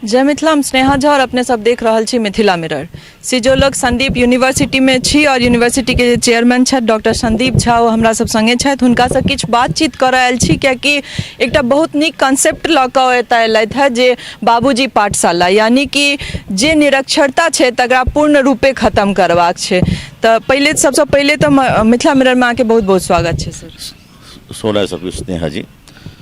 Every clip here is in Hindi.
जय मिथिला, हम स्नेहा झा और अपने सब देख रहल छी मिथिला मिरर। सिजोलक संदीप यूनिवर्सिटी में छी और यूनिवर्सिटी के चेयरमैन छथि डॉक्टर संदीप झा ओ हमरा सब संगे छथि। हुनका से किछु बातचीत कर आयल छी कियाकि एकटा बहुत नीक कॉन्सेप्ट लऽ कऽ एतऽ एलथि है जे बाबूजी पाठशाला, यानी कि जे निरक्षरता छै तकरा पूर्ण रूपे खत्म करबाक छै। तऽ पहिले सबसँ पहिले तऽ मिथिला मिरर में अहाँके बहुत बहुत स्वागत छै सर। सोना सब स्नेहा जी,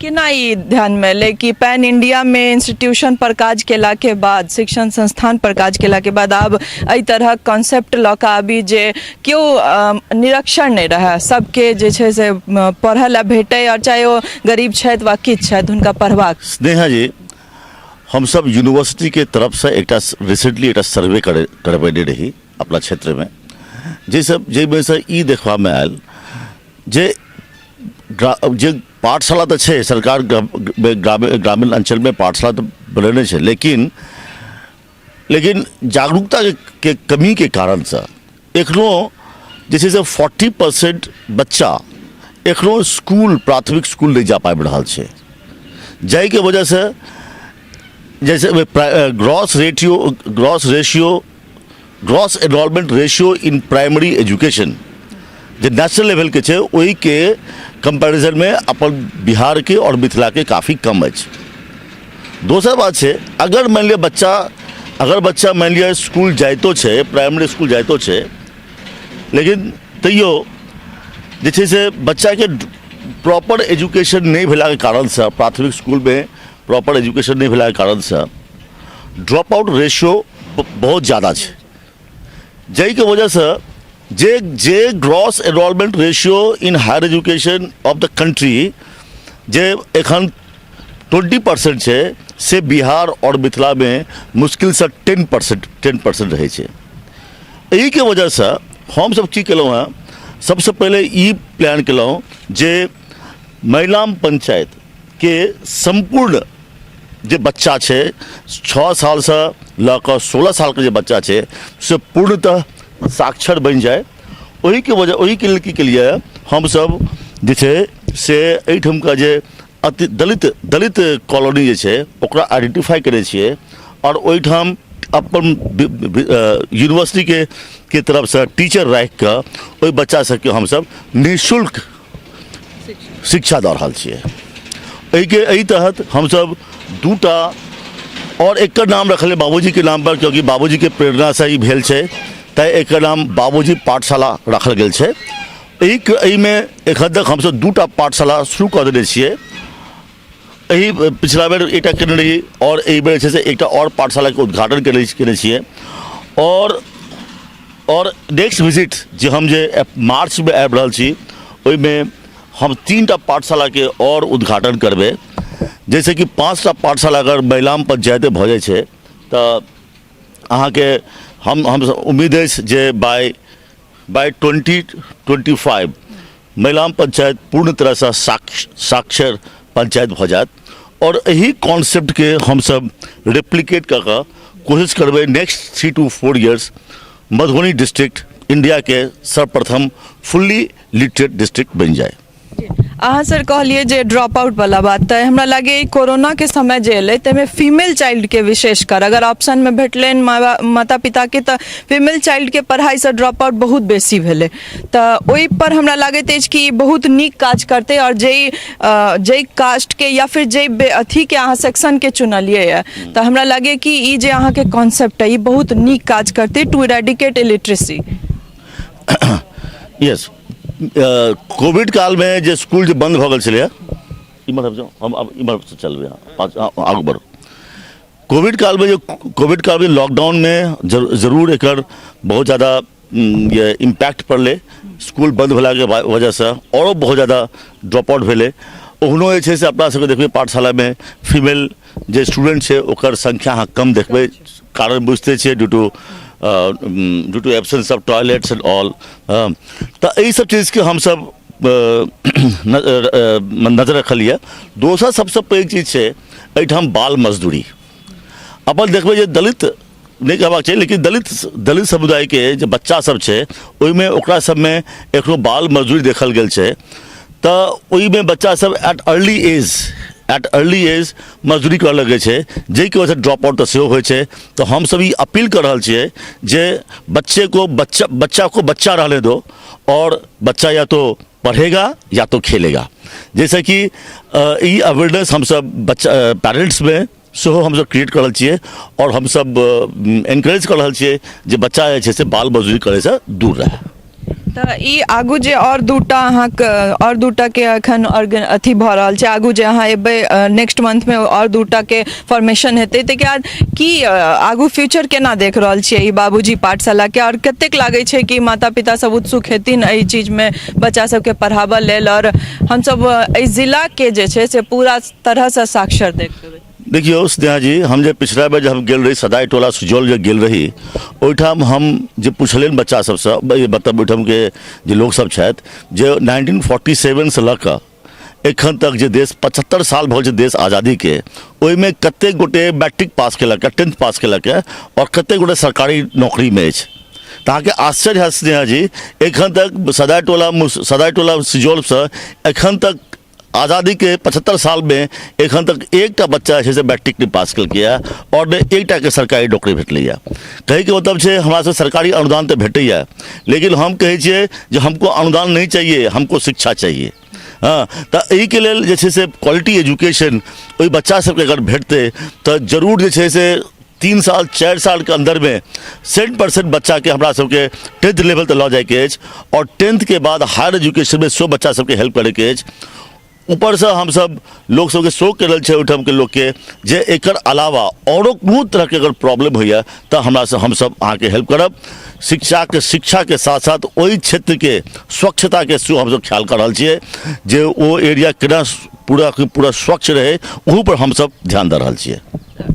केना ई ध्यान में ले कि पैन इंडिया में इंस्टीट्यूशन पर काज केला के बाद, शिक्षण संस्थान पर काज केला के बाद आब एहि तरह कॉन्सेप्ट लऽ कऽ आबी जे केओ निरक्षर नहीं रहे, सबके जे छै से पढ़य लए भेटै और चाहे ओ गरीब छथि वा किछु छथि हुनका पढ़बाक। स्नेहा जी, हम सब यूनिवर्सिटी के तरफ से एक रिसेंटली एक सर्वे करबेने रही अपना क्षेत्र में, जाहिमे से ई देखबा में आयल जे पाठशाला तो है, सरकार ग्रामीण अंचल में पाठशाला तो बनेने है, लेकिन जागरूकता के कमी के कारण से एखनो जैसे 40% बच्चा एखनो स्कूल, प्राथमिक स्कूल नहीं जा पाबि रहल छै, जाहि के वजह से जैसे gross enrolment ratio in primary education जो नेशनल लेवल के छे वही के कंपैरिजन में अपन बिहार के और मिथिला के काफ़ी कम है। दोसर बात है, अगर मान लिया बच्चा मान लिया स्कूल जाइतो छे, प्राइमरी स्कूल जाइतो छे, लेकिन तैयो जे से बच्चा के प्रॉपर एजुकेशन नहीं भेला के कारण से, प्राथमिक स्कूल में प्रॉपर एजुकेशन नहीं भेला के कारण से ड्रॉप आउट रेशियो बहुत ज़्यादा है, जही के वजह से जे gross enrolment ratio in higher education of the country जे एखन 20% है, से बिहार और मिथिला में मुश्किल से 10% रहे छे। यही के वजह से हम सब की केलहुँ हैं, सबसे पहले ई प्लान केलहुँ जे महिलाम पंचायत के संपूर्ण जे बच्चा है 6 साल से लऽ 16 साल के जे बच्चा है से पूर्णतः साक्षर बन जाए। वही के लिए हम सब जे छै से एहिठाम का जे अति दलित कॉलोनी जे छै ओकरा आइडेंटिफाई करे छिए और ओहिठाम अपन यूनिवर्सिटी के तरफ से टीचर राखि के ओहि बच्चा सबके हम सब निःशुल्क शिक्षा दऽ रहल छिए। एहि तहत हम सब 2टा और एक नाम रखले बाबूजी के नाम पर, क्योंकि बाबूजी के प्रेरणा से ही भेल छै, तय एक नाम बाबूजी पाठशाला रखल गेल छै। एहि में एखन तक हम सब 2टा पाठशाला शुरू कर देने छिए। एहि पिछला बेर एकटा केने रही और एहि बेर छै से एकटा और पाठशाला के उद्घाटन केने छिए और नेक्स्ट विजिट जो हम जे मार्च में आबि रहल छी ओहि में हम 3टा पाठशाला के और उद्घाटन करबे, जैसे कि 5टा पाठशाला अगर महिलाम पंचायते भऽ जाइ छै तऽ अहाँके हम उम्मीद है जे बाय 2025 महिलाम पंचायत पूर्ण तरह से साक्षर पंचायत भऽ जायत और यही कॉन्सेप्ट के हम सब रेप्लिकेट कर कोशिश करबे next 3 to 4 years Madhubani district India के सर्वप्रथम फुल्ली लिटरेट डिस्ट्रिक्ट बन जाए। अहाँ सर कहलिए जे ड्रॉप आउट वाला बात, तो हमरा लगे कोरोना के समय जे एलै तैमे फीमेल चाइल्ड के विशेषकर अगर ऑप्शन में भेटलनि माता पिता के, तो फीमेल चाइल्ड के पढ़ाई से ड्रॉप आउट बहुत बेसी भेलै। तो ओहि पर हमरा लागैत अछि कि बहुत नीक काज करते और जै कास्ट के या फिर जै अथी के अहाँ सेक्शन के चुनलिए है, तो हमरा लगे कि ई जे अहाँ के कॉन्सेप्ट है ई बहुत नीक काज करते to eradicate illiteracy. Yes, Covid काल में जो स्कूल जो बंद हो गए चलिए इमर हम अब इमर से चल रहे आगे बढ़ो। कोविड काल में लॉकडाउन में जरूर एक बहुत ज़्यादा ये इम्पैक्ट पड़ले, स्कूल बंद होला के वजह से और बहुत ज़्यादा ड्रॉप आउट भेले। ओहनो जे छै से अपना सबके देखबे पाठशाला में फीमेल जो स्टूडेंट है ओकर संख्या अहाँ कम देखबे, कारण बुझते छे due to absence of toilets and all. तो यही सब चीज़ के हम सब नजर रखलिए। दोसर सबसे पैघ चीज है एहिठाम बाल मजदूरी। अपन देखबे जे दलित नहीं कहबाक चाहिए, लेकिन दलित समुदाय के जो बच्चा सब है ओहिमे ओकरा सब में एखनो बाल मजदूरी देखल गेल छै। तो ओहिमे बच्चा सब at early age at early age मजदूरी करऽ लगे छै, जाहिके वजह से ड्रॉप आउट तऽ सेहो होइ छै। तो हम सब ई अपील कर रहल छियै जे बच्चा को बच्चा रहने दो, और बच्चा या तो पढ़ेगा या तो खेलेगा। जैसे कि ई अवेयरनेस हम सब बच्चा पेरेंट्स में सेहो हम सब क्रिएट कर रहल छियै, और हम सब एनकरेज कर रहल छियै जे बच्चा जे छै से बाल मजदूरी करे से दूर रहे। तऽ ई आगू जे और दूटा के अखन अथी भऽ रहल छै, आगू जे अहाँ एबै नेक्स्ट मंथ में और दूटा के फॉर्मेशन हेतै, ताहिके बाद की आगू फ्यूचर केना देख रहल छियै ई बाबूजी पाठशाला के, और कतेक लागै छै कि माता पिता सब उत्सुक हेथिन एहि चीज में बच्चा सबके पढ़ाबऽ लेल, और हमसब एहि जिला के जे छै से पूरा तरह से साक्षर देख पेबै? देखियो स्नेहा जी, हम जे पिछला बेर जब हम गेल रही सदाई टोला सुजौल जे गेल रही, ओहिठाम हम जे पुछलियनि बच्चा सबसँ, मतलब ओहिठाम के जे लोक सब छथि, जे 1947 से लऽ कऽ एखन तक जे देश 75 साल भऽ छै देश आज़ादी के, ओहिमे कतेक गोटे मैट्रिक पास केलक, 10th पास केलक, और कतेक गोटे सरकारी नौकरी में अछि। तऽ अहाँके आश्चर्य है स्नेहा जी, एखन तक सदाई टोला सुजौल से एखन तक आज़ादी के 75 साल में एखन तक एकटा बच्चा छै से मैट्रिक नहीं पास केलकैए, और ने एकटा के सरकारी नौकरी भेटलैए। कहैके मतलब छै हमरा से सरकारी अनुदान तऽ भेटैए, लेकिन हम कहै छियै जे हमको अनुदान नहीं चाहिए, हमको शिक्षा चाहिए। हाँ, तऽ एहिके लेल जे छै से क्वालिटी एजुकेशन ओहि बच्चा सबके अगर भेटतै तऽ जरूर जे छै से 3 साल 4 साल के अंदर में 100% बच्चा के हमरा सबके 10th लेवल तक लऽ जाइके अछि, और 10th के बाद हायर एजुकेशन में 100 बच्चा सबके हेल्प करैके अछि। ऊपर से हम सब लोग सबके शौक कर रहल छै ओहिठाम के लोग के, जे एकर अलावा औरो कोनो तरह के अगर प्रॉब्लम होइए तऽ हमरा से हम सब अहाँ के हेल्प करब। शिक्षा के साथ साथ ओहि क्षेत्र के स्वच्छता के सेहो हम सब ख्याल कर रहल छियै, जे ओ एरिया केना पूरा स्वच्छ रहे, ओहू पर हम सब ध्यान दे रहल छियै।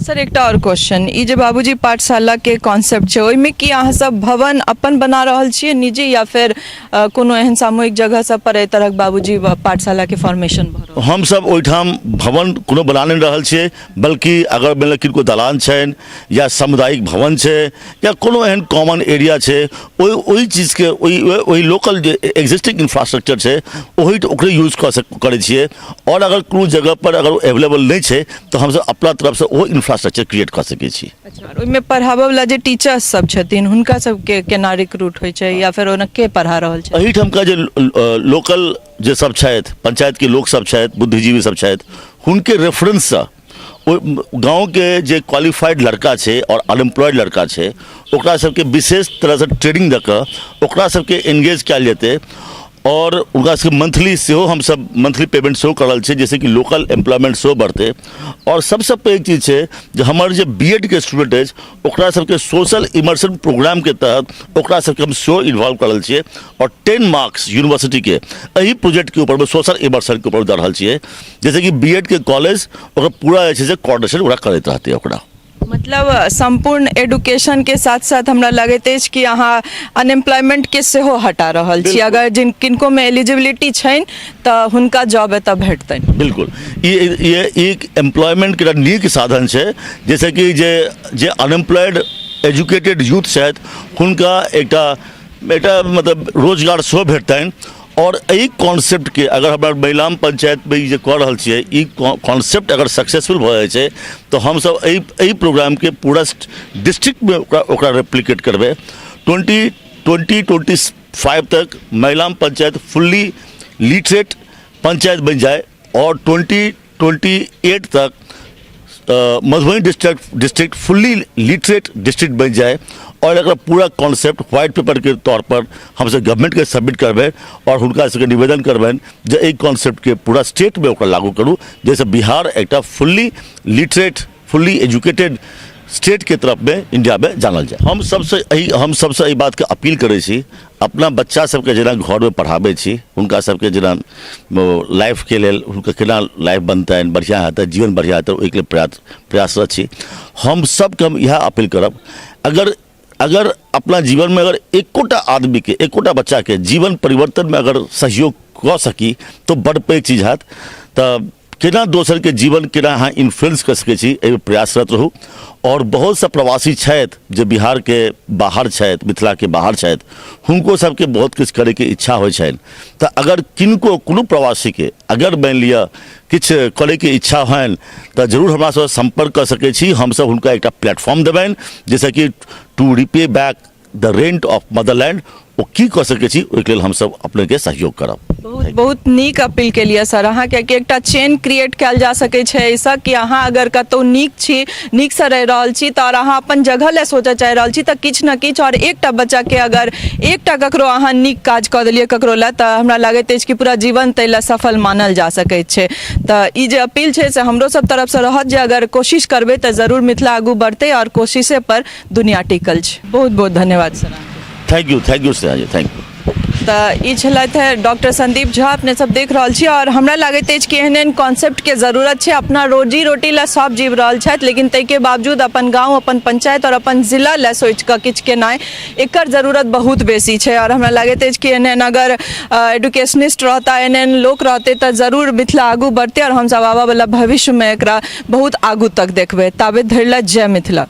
सर एकटा और क्वेश्चन, ई जे बाबूजी पाठशाला के कॉन्सेप्ट छै, ओहिमे की अहाँ सब भवन अपन बना रहल छियै निजी, या फिर कोनो एहन सामूहिक जगह सब पर एहि तरहक बाबूजी पाठशाला के फॉर्मेशन भऽ रहल? हम सब ओहिठाम भवन कोनो बना नहीं रहल छियै, बल्कि अगर मतलब किनको दलान छनि या सामुदायिक भवन छै या कोनो एहन कॉमन एरिया छै, ओहि चीज के ओहि लोकल जे एग्जिस्टिंग इंफ्रास्ट्रक्चर छै ओकरे यूज करै छियै, और अगर कोनो जगह पर अगर अवेलेबल नहीं छै तो हम सब अपना तरफ से ओ इंफ्रास्ट्रक्चर क्रिएट कर सकै छी। अच्छा, ओहिमे पढ़ाबऽ वाला जे टीचर्स सब छथिन हुनका सबके केना रिक्रूट होइ छै, या फिर ओना के पढ़ा रहल छै? एहिठाम का जे लोकल जे सब छथि, पंचायत के लोक सब छथि, बुद्धिजीवी सब छथि, हुनके रेफरेंस से गाँव के जे क्वालिफाइड लड़का छै और अनएम्प्लॉयड लड़का छै, ओकरा सबके विशेष तरह से ट्रेनिंग दऽ कऽ ओकरा सबके एंगेज कयल जेतै, और उनका सबके मंथली सेहो हम सब मंथली पेमेंट सेहो कर रहल छै, जैसे कि लोकल एम्प्लॉयमेंट सेहो बढ़तै। और सबसे पैघ चीज छै जे हमर जे बीएड के स्टूडेंट अछि ओकरा सबके सोशल इमर्शन प्रोग्राम के तहत ओकरा सबके हम सेहो इन्वॉल्व कर रहल छियै, और 10 मार्क्स यूनिवर्सिटी के एही प्रोजेक्ट के ऊपर में सोशल इमर्शन के ऊपर दऽ रहल छियै, जैसे कि बीएड के कॉलेज ओकरा पूरा जे छै से कोऑर्डिनेशन ओकरा करैत रहतै। ओकरा मतलब संपूर्ण एडुकेशन के साथ साथ हमरा लगैत अछि कि अहाँ अनएम्प्लॉयमेंट के सेहो हटा रहल छी, अगर किनको में एलिजिबिलिटी छनि तऽ हुनका जॉब एतऽ भेटतनि। बिल्कुल, ये एक एम्प्लॉयमेंट के नीक साधन छै, जैसे कि जे अनएम्प्लॉयड एजुकेटेड यूथ छथि हुनका एकटा मतलब रोजगार सेहो भेटतनि। और एहि कॉन्सेप्ट के अगर हमरा महिला पंचायत में जे कऽ रहल छियै, ई कॉन्सेप्ट अगर सक्सेसफुल भऽ जाइ छै तो हम सब एहि प्रोग्राम के पूरा डिस्ट्रिक्ट में ओकरा रेप्लिकेट करबै। 2025 तक महिला पंचायत फुल्ली लिटरेट पंचायत बन जाए, और 2028 तक Madhubani district fully literate district बन जाए, और अगर पूरा कॉन्सेप्ट व्हाइट पेपर के तौर पर हम सब गवर्नमेंट के सबमिट करबै, और हुनका सबके निवेदन करबनि जे एहि कॉन्सेप्ट के पूरा स्टेट में ओकरा लागू करू, जैसे बिहार एकटा fully literate fully educated state के तरफ में इंडिया में जानल जाए। हम सबसे एहि बात के अपील करै छी, अपना बच्चा सबके जेना घर में पढ़ाबै छी, हुनका सबके जेना लाइफ के लेल हुनका केना लाइफ बनतनि, बढ़िया हेतै, जीवन बढ़िया हेतै, ओहिके लेल प्रयासरत छी। हम सबके हम इएह अपील करब, अगर अपना जीवन में अगर एकोटा आदमी के एकोटा बच्चा के जीवन परिवर्तन में अगर सहयोग कऽ सकी तो बड़ पैघ चीज हैत। तऽ केना दोसर के जीवन केना अहाँ इन्फ्लुएंस कर सकै छी एहि प्रयासरत रहू। और बहुत सा प्रवासी छथि जे बिहार के बाहर छथि, मिथिला के बाहर छथि, हुनको सबके बहुत किछु करे के इच्छा होइ छनि। तऽ अगर किनको कोनो प्रवासी के अगर मानि लिअ किछु करे के इच्छा होइन तऽ जरूर हमरा से संपर्क कर सकै छी। हमसब हुनका एकटा प्लेटफॉर्म देबनि जैसे कि to repay back the rent of motherland, ओ की कऽ सकै छी ओहिके लेल हमसब अपने के सहयोग करब। बहुत बहुत नीक अपील के लिए सर अहाँ के एकटा चेन क्रिएट कयल जा सकै छै ऐसा कि अहाँ अगर कतौ नीक छी, नीक से रहि रहल छी तऽ अहाँ अपन जगह ले सोचऽ चाहि रहल छी तऽ किछु न किछु और एकटा बच्चा के अगर एकटा ककरो अहाँ नीक काज कऽ देलियै ककरो लए तऽ हमरा लागैत अछि कि पूरा जीवन ताहि लए सफल मानल जा सकैत छै। तऽ ई जे अपील छै से हमरो सब तरफ से रहत जे अगर कोशिश करबै तऽ जरूर मिथिला आगू बढ़तै और कोशिशे पर दुनिया टिकल छै। बहुत बहुत धन्यवाद sir. Thank you Sneha ji, thank you. तऽ ई छलथि है डॉक्टर संदीप झा, अपने सब देख रहल छी और हमरा लागैत अछि कि एहन एहन कॉन्सेप्ट के जरूरत छै। अपना रोजी रोटी ला सब जीव रहल छथि लेकिन ताहिके बावजूद अपन गांव, अपन पंचायत और अपन जिला ला सोचि कऽ किछु केनाइ एकर जरूरत बहुत बेसी छै। और हमरा लागैत अछि कि एहन एहन अगर एडुकेशनिस्ट रहता, एहन एहन लोक रहते तऽ जरूर मिथिला आगू बढ़ते और हमसब आबऽ वाला भविष्य में एकरा बहुत आगू तक देखबै। ताबे धरि ला जय मिथिला।